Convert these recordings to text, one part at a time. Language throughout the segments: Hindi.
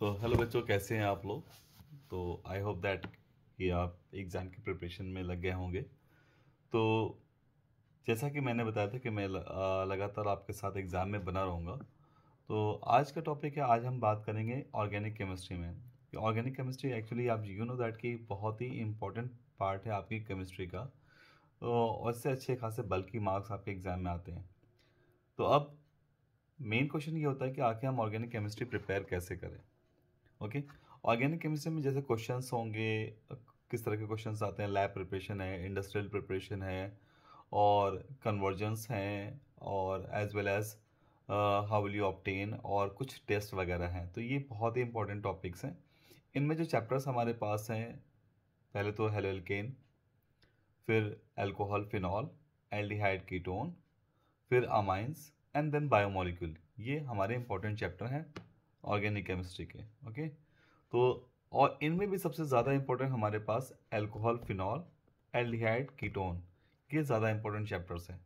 तो हेलो बच्चों, कैसे हैं आप लोग। तो आई होप दैट कि आप एग्ज़ाम की प्रिपरेशन में लग गए होंगे। तो जैसा कि मैंने बताया था कि मैं लगातार आपके साथ एग्ज़ाम में बना रहूँगा। तो आज का टॉपिक है, आज हम बात करेंगे ऑर्गेनिक केमिस्ट्री में। ऑर्गेनिक केमिस्ट्री एक्चुअली आप यू नो दैट कि बहुत ही इम्पोर्टेंट पार्ट है आपकी केमिस्ट्री का। तो और इससे अच्छे खासे बल्कि मार्क्स आपके एग्ज़ाम में आते हैं। तो अब मेन क्वेश्चन ये होता है कि आखिर हम ऑर्गेनिक केमिस्ट्री प्रिपेयर कैसे करें। ओके। ऑर्गेनिक केमिस्ट्री में जैसे क्वेश्चंस होंगे, किस तरह के क्वेश्चंस आते हैं, लैब प्रिपरेशन है, इंडस्ट्रियल प्रिपरेशन है, और कन्वर्जेंस हैं, और as well as how will you obtain, और कुछ टेस्ट वगैरह हैं। तो ये बहुत ही इंपॉर्टेंट टॉपिक्स हैं। इनमें जो चैप्टर्स हमारे पास हैं, पहले तो हेलोल्केन, फिर अल्कोहल फिनॉल, एल्डिहाइड कीटोन, फिर अमाइंस एंड देन बायोमोलिक्यूल। ये हमारे इंपॉर्टेंट चैप्टर हैं ऑर्गेनिक केमिस्ट्री के। ओके। तो और इनमें भी सबसे ज़्यादा इंपॉर्टेंट हमारे पास अल्कोहल फिनॉल, एल्डिहाइड कीटोन, ये ज़्यादा इंपॉर्टेंट चैप्टर्स हैं।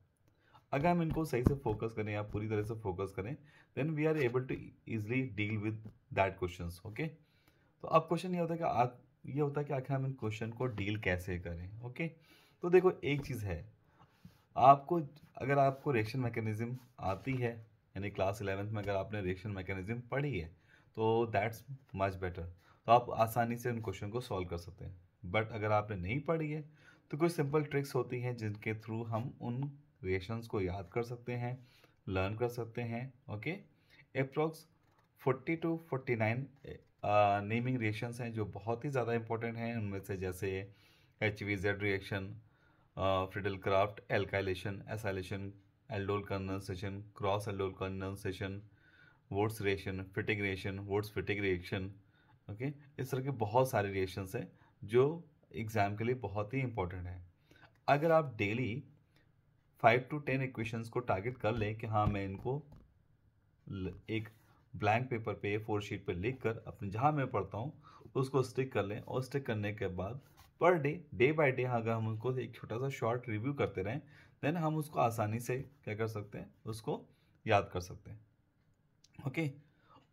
अगर हम इनको सही से फोकस करें या पूरी तरह से फोकस करें, then we are able to easily deal with that questions. Okay. तो अब क्वेश्चन ये होता है कि आखिर हम इन क्वेश्चन को डील कैसे करें। ओके। तो देखो, एक चीज़ है, आपको अगर आपको रिएक्शन मैकेनिज्म आती है, यानी क्लास 11th में अगर आपने रिएक्शन मैकेनिज्म पढ़ी है, तो दैट्स मच बेटर। तो आप आसानी से उन क्वेश्चन को सॉल्व कर सकते हैं। बट अगर आपने नहीं पढ़ी है, तो कुछ सिंपल ट्रिक्स होती हैं जिनके थ्रू हम उन रिएक्शंस को याद कर सकते हैं, लर्न कर सकते हैं। Okay. Approx 40 to 49 naming reactions हैं जो बहुत ही ज़्यादा इंपॉर्टेंट हैं। उनमें से जैसे HVZ reaction, Friedel Crafts alkylation, acylation, aldol condensation, cross aldol condensation, votes reaction, फिटिक reaction, votes फिटिक reaction. Okay. इस तरह के बहुत सारे रिएक्शंस हैं जो एग्जाम के लिए बहुत ही इंपॉर्टेंट है। अगर आप डेली 5 to 10 इक्वेशंस को टारगेट कर लें कि हाँ, मैं इनको एक ब्लैंक पेपर पे A4 शीट पे लिख कर अपने जहाँ मैं पढ़ता हूँ उसको स्टिक कर लें, और स्टिक करने के बाद पर डे बाय डे अगर हम उनको एक छोटा सा शॉर्ट रिव्यू करते रहें, देन हम उसको आसानी से क्या कर सकते हैं, उसको याद कर सकते हैं। ओके।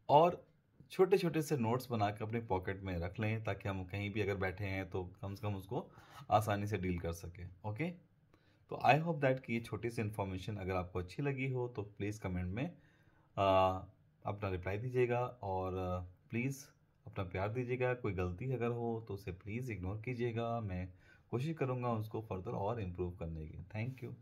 और छोटे छोटे से नोट्स बना के अपने पॉकेट में रख लें, ताकि हम कहीं भी अगर बैठे हैं तो कम से कम उसको आसानी से डील कर सकें। ओके। तो आई होप दैट कि ये छोटी सी इन्फॉर्मेशन अगर आपको अच्छी लगी हो तो प्लीज़ कमेंट में अपना रिप्लाई दीजिएगा, और प्लीज़ अपना प्यार दीजिएगा। कोई गलती अगर हो तो उसे प्लीज़ इग्नोर कीजिएगा। मैं कोशिश करूँगा उसको फर्दर और इम्प्रूव करने की। Thank you.